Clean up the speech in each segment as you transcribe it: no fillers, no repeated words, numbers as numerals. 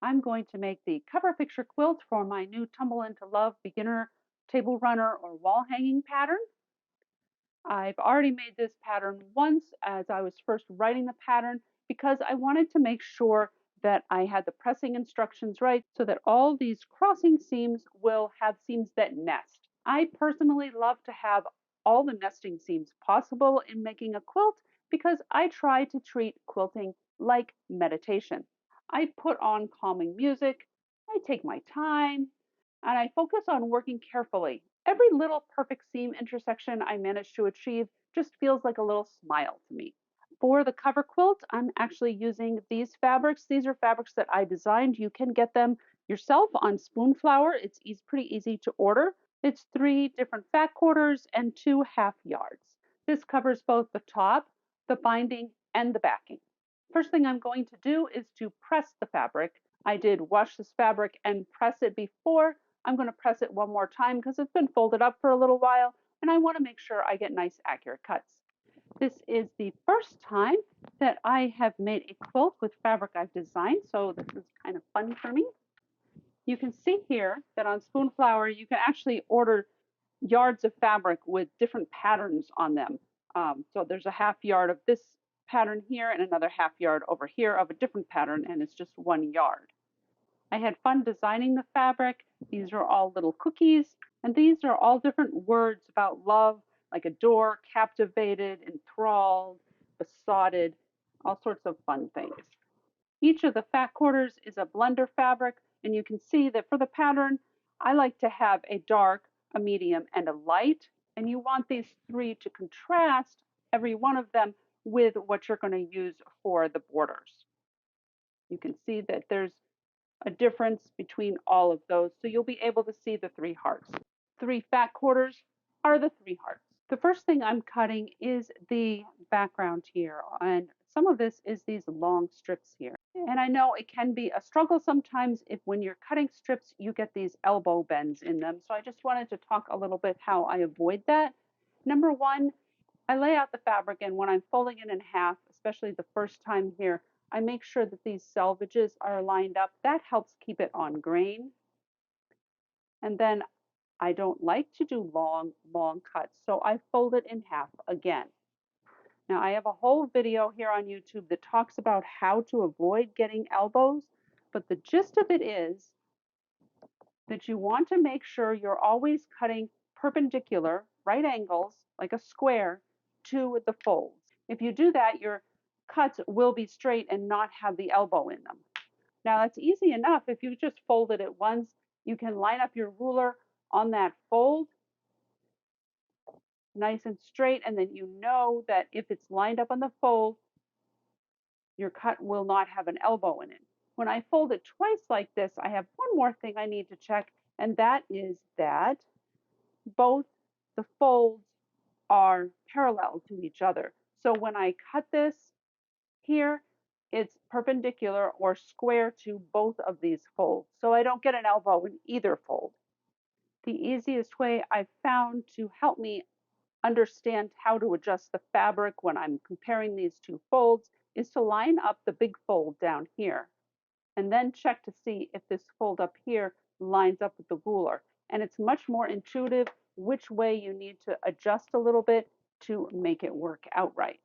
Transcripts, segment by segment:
I'm going to make the cover picture quilt for my new Tumble Into Love beginner table runner or wall hanging pattern. I've already made this pattern once as I was first writing the pattern because I wanted to make sure that I had the pressing instructions right so that all these crossing seams will have seams that nest. I personally love to have all the nesting seams possible in making a quilt because I try to treat quilting like meditation. I put on calming music, I take my time, and I focus on working carefully. Every little perfect seam intersection I manage to achieve just feels like a little smile to me. For the cover quilt, I'm actually using these fabrics. These are fabrics that I designed. You can get them yourself on Spoonflower. It's pretty easy to order. It's 3 different fat quarters and 2 half yards. This covers both the top, the binding, and the backing. First thing I'm going to do is to press the fabric. I did wash this fabric and press it before. I'm going to press it one more time because it's been folded up for a little while and I want to make sure I get nice accurate cuts. This is the first time that I have made a quilt with fabric I've designed, so this is kind of fun for me. You can see here that on Spoonflower you can actually order yards of fabric with different patterns on them. So there's a half yard of this pattern here and another half yard over here of a different pattern, and it's just 1 yard. I had fun designing the fabric. These are all little cookies, and these are all different words about love, like adore, captivated, enthralled, besotted, all sorts of fun things. Each of the fat quarters is a blender fabric, and you can see that for the pattern, I like to have a dark, a medium, and a light, and you want these 3 to contrast, every one of them, with what you're going to use for the borders. You can see that there's a difference between all of those. So you'll be able to see the 3 hearts. 3 fat quarters are the 3 hearts. The first thing I'm cutting is the background here, and some of this is these long strips here. And I know it can be a struggle sometimes if when you're cutting strips you get these elbow bends in them. So I just wanted to talk a little bit how I avoid that. Number one, I lay out the fabric, and when I'm folding it in half, especially the first time here, I make sure that these selvages are lined up. That helps keep it on grain. And then I don't like to do long, long cuts, so I fold it in half again. Now I have a whole video here on YouTube that talks about how to avoid getting elbows, but the gist of it is that you want to make sure you're always cutting perpendicular, right angles, like a square, to the folds. If you do that, your cuts will be straight and not have the elbow in them. Now that's easy enough. If you just fold it at once, you can line up your ruler on that fold, nice and straight, and then you know that if it's lined up on the fold, your cut will not have an elbow in it. When I fold it twice like this, I have one more thing I need to check, and that is that both the folds are parallel to each other. So when I cut this here, it's perpendicular or square to both of these folds. So I don't get an elbow in either fold. The easiest way I've found to help me understand how to adjust the fabric when I'm comparing these 2 folds is to line up the big fold down here and then check to see if this fold up here lines up with the ruler. And it's much more intuitive which way you need to adjust a little bit to make it work out right.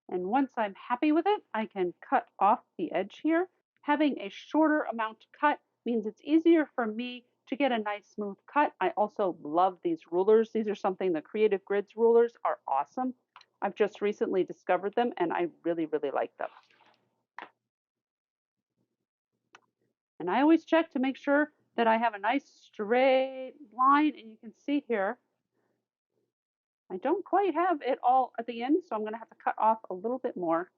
And once I'm happy with it, I can cut off the edge here. Having a shorter amount to cut means it's easier for me to get a nice smooth cut. I also love these rulers. These are something, the Creative Grids rulers are awesome. I've just recently discovered them and I really, really like them. And I always check to make sure that I have a nice straight line, and you can see here, I don't quite have it all at the end, so I'm going to have to cut off a little bit more.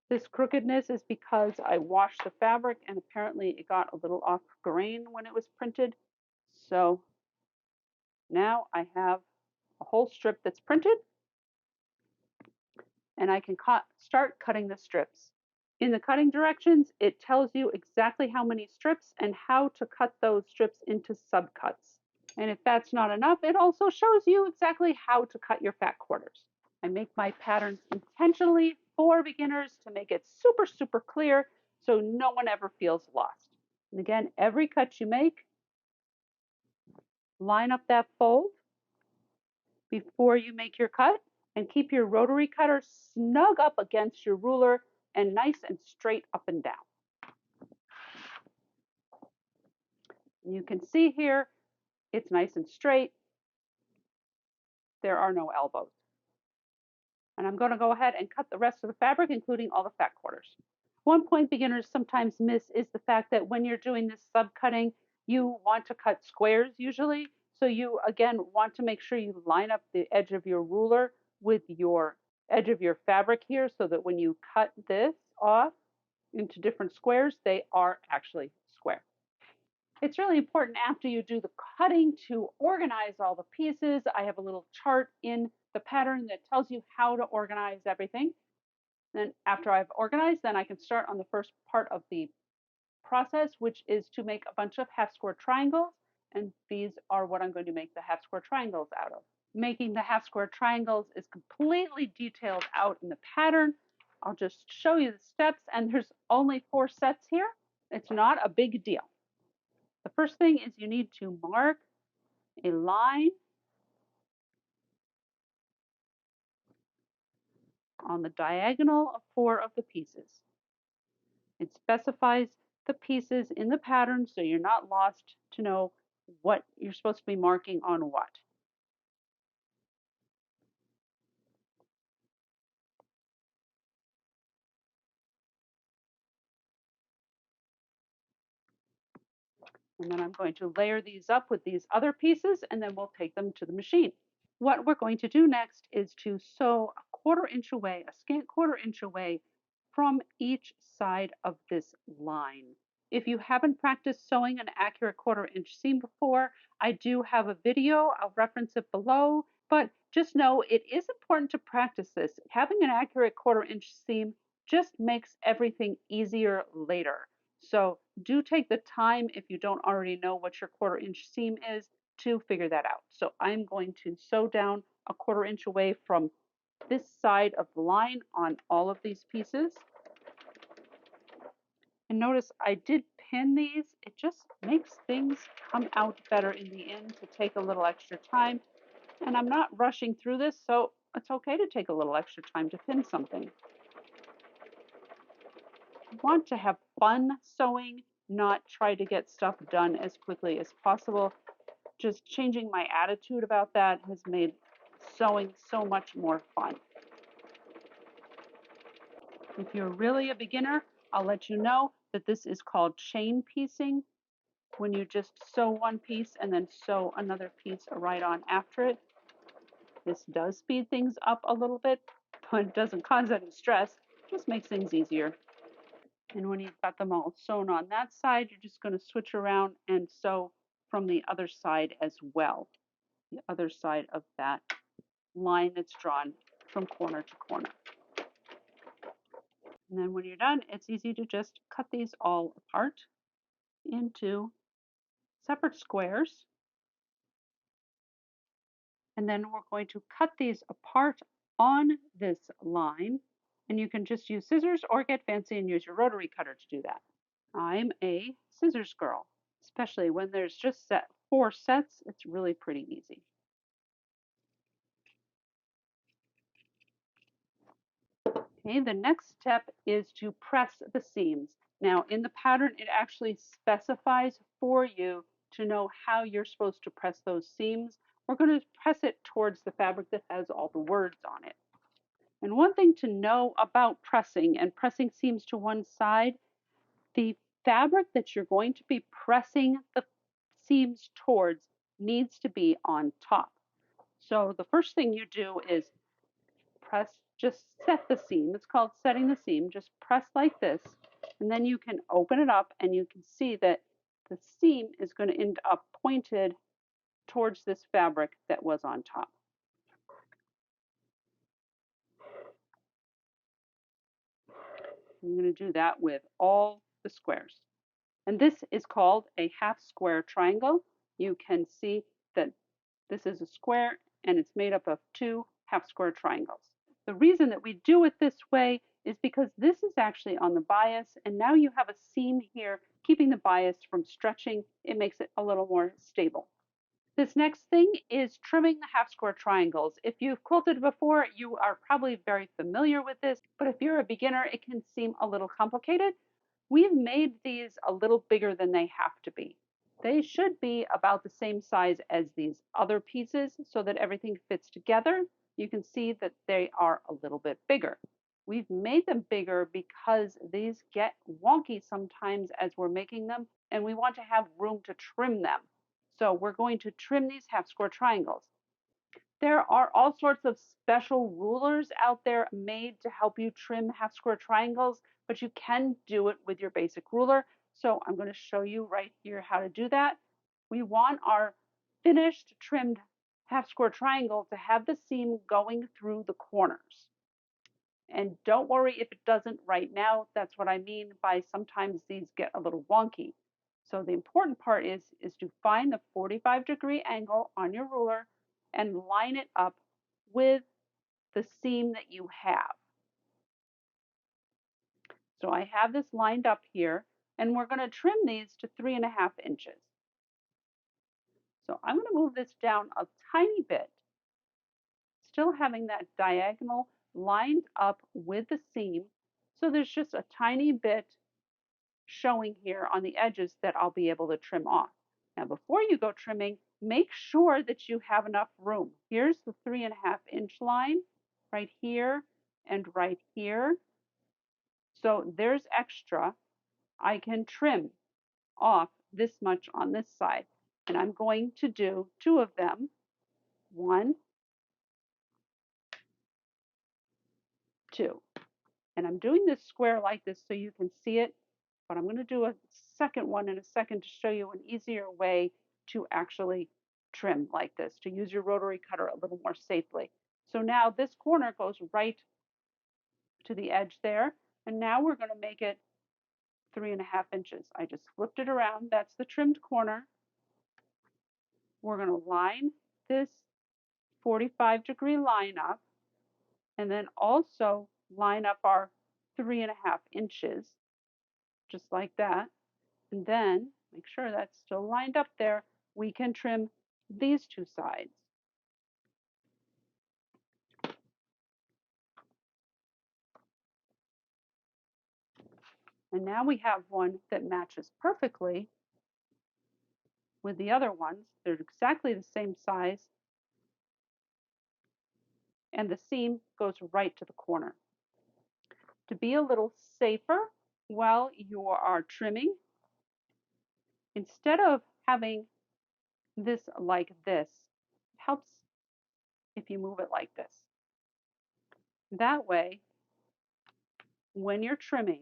This crookedness is because I washed the fabric and apparently it got a little off grain when it was printed. So now I have a whole strip that's printed and I can start cutting the strips. In the cutting directions, it tells you exactly how many strips and how to cut those strips into subcuts. And if that's not enough, it also shows you exactly how to cut your fat quarters. I make my patterns intentionally for beginners to make it super, super clear so no one ever feels lost. And again, every cut you make, line up that fold before you make your cut and keep your rotary cutter snug up against your ruler and nice and straight up and down. You can see here, it's nice and straight. There are no elbows. And I'm going to go ahead and cut the rest of the fabric, including all the fat quarters. One point beginners sometimes miss is the fact that when you're doing this subcutting, you want to cut squares usually. So you, again, want to make sure you line up the edge of your ruler with your edge of your fabric here so that when you cut this off into different squares, they are actually square. It's really important after you do the cutting to organize all the pieces. I have a little chart in the pattern that tells you how to organize everything. Then after I've organized, then I can start on the first part of the process, which is to make a bunch of half square triangles. And these are what I'm going to make the half square triangles out of. Making the half square triangles is completely detailed out in the pattern. I'll just show you the steps, and there's only 4 sets here. It's not a big deal. The first thing is you need to mark a line on the diagonal of 4 of the pieces. It specifies the pieces in the pattern so you're not lost to know what you're supposed to be marking on what. And then I'm going to layer these up with these other pieces, and then we'll take them to the machine. What we're going to do next is to sew a 1/4 inch away, a scant 1/4 inch away from each side of this line. If you haven't practiced sewing an accurate 1/4 inch seam before, I do have a video. I'll reference it below, but just know it is important to practice this. Having an accurate 1/4 inch seam just makes everything easier later. So do take the time, if you don't already know what your 1/4 inch seam is, to figure that out. So I'm going to sew down a 1/4 inch away from this side of the line on all of these pieces. And notice I did pin these. It just makes things come out better in the end to take a little extra time. And I'm not rushing through this, so it's okay to take a little extra time to pin something. I want to have fun sewing, not try to get stuff done as quickly as possible. Just changing my attitude about that has made sewing so much more fun. If you're really a beginner, I'll let you know that this is called chain piecing, when you just sew one piece and then sew another piece right on after it. This does speed things up a little bit, but it doesn't cause any stress, it just makes things easier. And when you've got them all sewn on that side, you're just going to switch around and sew from the other side as well, the other side of that line that's drawn from corner to corner. And then when you're done, it's easy to just cut these all apart into separate squares. And then we're going to cut these apart on this line. And you can just use scissors or get fancy and use your rotary cutter to do that. I'm a scissors girl, especially when there's just 4 sets, it's really pretty easy. Okay, the next step is to press the seams. Now in the pattern, it actually specifies for you to know how you're supposed to press those seams. We're going to press it towards the fabric that has all the words on it. And one thing to know about pressing and pressing seams to one side, the fabric that you're going to be pressing the seams towards needs to be on top. So the first thing you do is press, just set the seam. It's called setting the seam. Just press like this, and then you can open it up and you can see that the seam is going to end up pointed towards this fabric that was on top. I'm going to do that with all the squares. And this is called a half square triangle. You can see that this is a square and it's made up of 2 half square triangles. The reason that we do it this way is because this is actually on the bias, and now you have a seam here keeping the bias from stretching. It makes it a little more stable. This next thing is trimming the half square triangles. If you've quilted before, you are probably very familiar with this, but if you're a beginner, it can seem a little complicated. We've made these a little bigger than they have to be. They should be about the same size as these other pieces so that everything fits together. You can see that they are a little bit bigger. We've made them bigger because these get wonky sometimes as we're making them, and we want to have room to trim them. So we're going to trim these half square triangles. There are all sorts of special rulers out there made to help you trim half square triangles, but you can do it with your basic ruler. So I'm going to show you right here how to do that. We want our finished trimmed half square triangle to have the seam going through the corners. And don't worry if it doesn't right now. That's what I mean by sometimes these get a little wonky. So the important part is to find the 45-degree angle on your ruler and line it up with the seam that you have. So I have this lined up here, and we're going to trim these to 3.5 inches. So I'm going to move this down a tiny bit, still having that diagonal lined up with the seam. So there's just a tiny bit showing here on the edges that I'll be able to trim off. Now, before you go trimming, make sure that you have enough room. Here's the 3.5 inch line right here and right here. So there's extra. I can trim off this much on this side. And I'm going to do 2 of them. 1, 2. And I'm doing this square like this so you can see it, but I'm going to do a second one in a second to show you an easier way to actually trim like this, to use your rotary cutter a little more safely. So now this corner goes right to the edge there, and now we're going to make it 3.5 inches. I just flipped it around. That's the trimmed corner. We're going to line this 45-degree line up, and then also line up our 3.5 inches, just like that. And then make sure that's still lined up there. We can trim these 2 sides. And now we have one that matches perfectly with the other ones. They're exactly the same size, and the seam goes right to the corner. To be a little safer while you are trimming, instead of having this like this, it helps if you move it like this. That way, when you're trimming,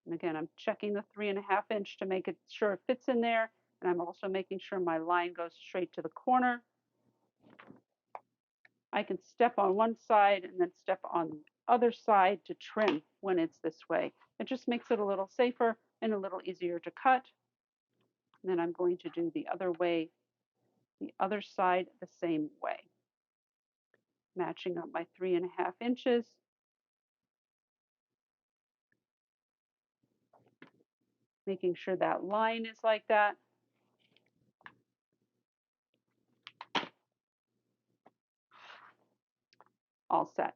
and again, I'm checking the 3.5 inch to make it sure it fits in there, and I'm also making sure my line goes straight to the corner. I can step on one side and then step on the other side to trim when it's this way. It just makes it a little safer and a little easier to cut. And then I'm going to do the other way, the other side the same way. Matching up my 3.5 inches. Making sure that line is like that. All set.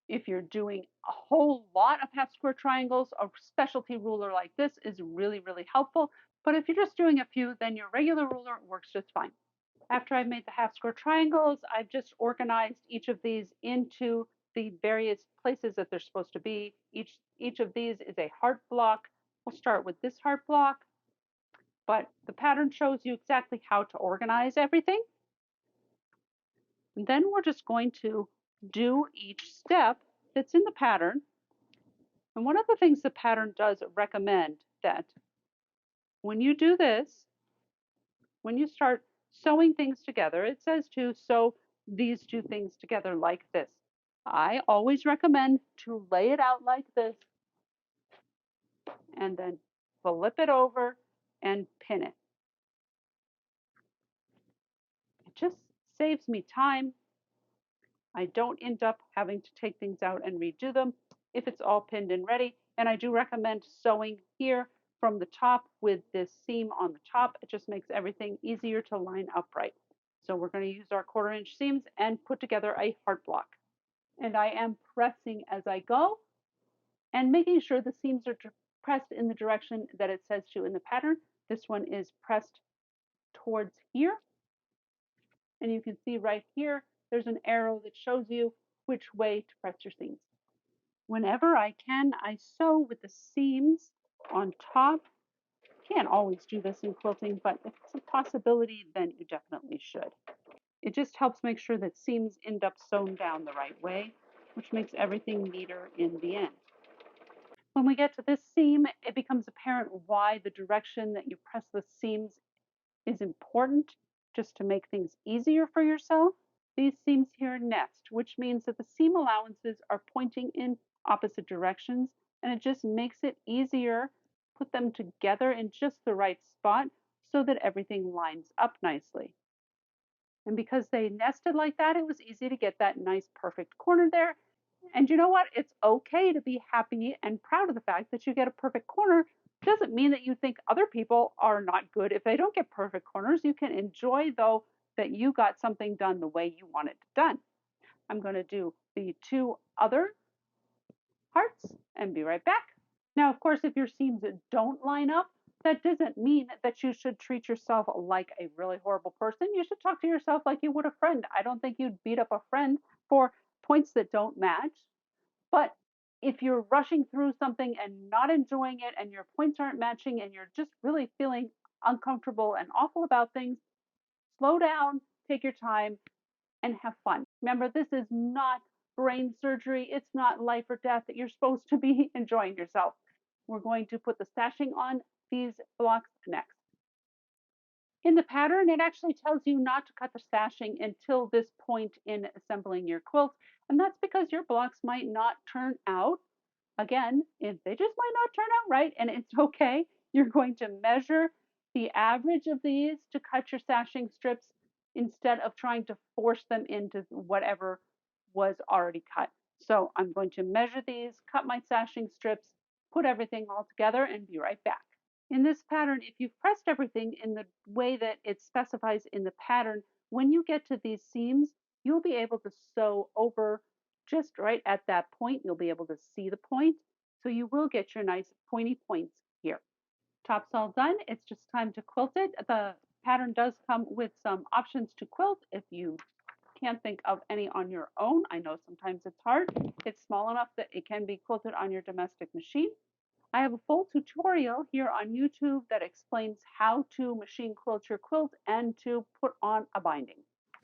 If you're doing a whole lot of half square triangles, a specialty ruler like this is really, really helpful. But if you're just doing a few, then your regular ruler works just fine. After I've made the half square triangles, I've just organized each of these into the various places that they're supposed to be. Each of these is a heart block. We'll start with this heart block, but the pattern shows you exactly how to organize everything. And then we're just going to do each step that's in the pattern. And one of the things the pattern does recommend that when you do this, when you start sewing things together, it says to sew these 2 things together like this. I always recommend to lay it out like this and then flip it over and pin it. It just saves me time. I don't end up having to take things out and redo them if it's all pinned and ready. And I do recommend sewing here from the top with this seam on the top. It just makes everything easier to line upright. So we're going to use our 1/4 inch seams and put together a heart block. And I am pressing as I go and making sure the seams are pressed in the direction that it says to in the pattern. This one is pressed towards here. And you can see right here, there's an arrow that shows you which way to press your seams. Whenever I can, I sew with the seams on top. Can't always do this in quilting, but if it's a possibility, then you definitely should. It just helps make sure that seams end up sewn down the right way, which makes everything neater in the end. When we get to this seam, it becomes apparent why the direction that you press the seams is important, just to make things easier for yourself. These seams here nest, which means that the seam allowances are pointing in opposite directions, and it just makes it easier. Put them together in just the right spot so that everything lines up nicely. And because they nested like that, it was easy to get that nice perfect corner there. And you know what? It's okay to be happy and proud of the fact that you get a perfect corner. Doesn't mean that you think other people are not good if they don't get perfect corners. You can enjoy, though, that you got something done the way you want it done. I'm going to do the 2 other hearts and be right back. Now, of course, if your seams don't line up, that doesn't mean that you should treat yourself like a really horrible person. You should talk to yourself like you would a friend. I don't think you'd beat up a friend for points that don't match. But if you're rushing through something and not enjoying it and your points aren't matching and you're just really feeling uncomfortable and awful about things, slow down, take your time, and have fun. Remember, this is not brain surgery. It's not life or death. You're supposed to be enjoying yourself. We're going to put the sashing on these blocks next. In the pattern, it actually tells you not to cut the sashing until this point in assembling your quilt, and that's because your blocks might not turn out. Again, they just might not turn out right, and it's okay. You're going to measure the average of these to cut your sashing strips instead of trying to force them into whatever was already cut. So I'm going to measure these, cut my sashing strips, put everything all together, and be right back. In this pattern, if you've pressed everything in the way that it specifies in the pattern, when you get to these seams, you'll be able to sew over just right at that point. You'll be able to see the point. So you will get your nice pointy points here. Top's all done. It's just time to quilt it. The pattern does come with some options to quilt if you can't think of any on your own. I know sometimes it's hard. It's small enough that it can be quilted on your domestic machine. I have a full tutorial here on YouTube that explains how to machine quilt your quilt and to put on a binding.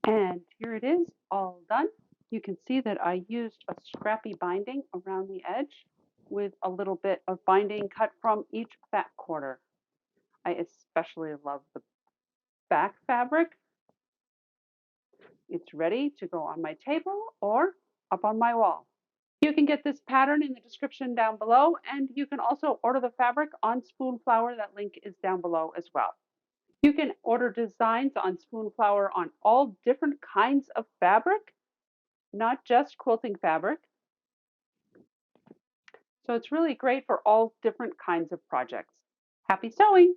And here it is, all done. You can see that I used a scrappy binding around the edge with a little bit of binding cut from each back quarter. I especially love the back fabric. It's ready to go on my table or up on my wall. You can get this pattern in the description down below, and you can also order the fabric on Spoonflower. That link is down below as well. You can order designs on Spoonflower on all different kinds of fabric, not just quilting fabric. So it's really great for all different kinds of projects. Happy sewing!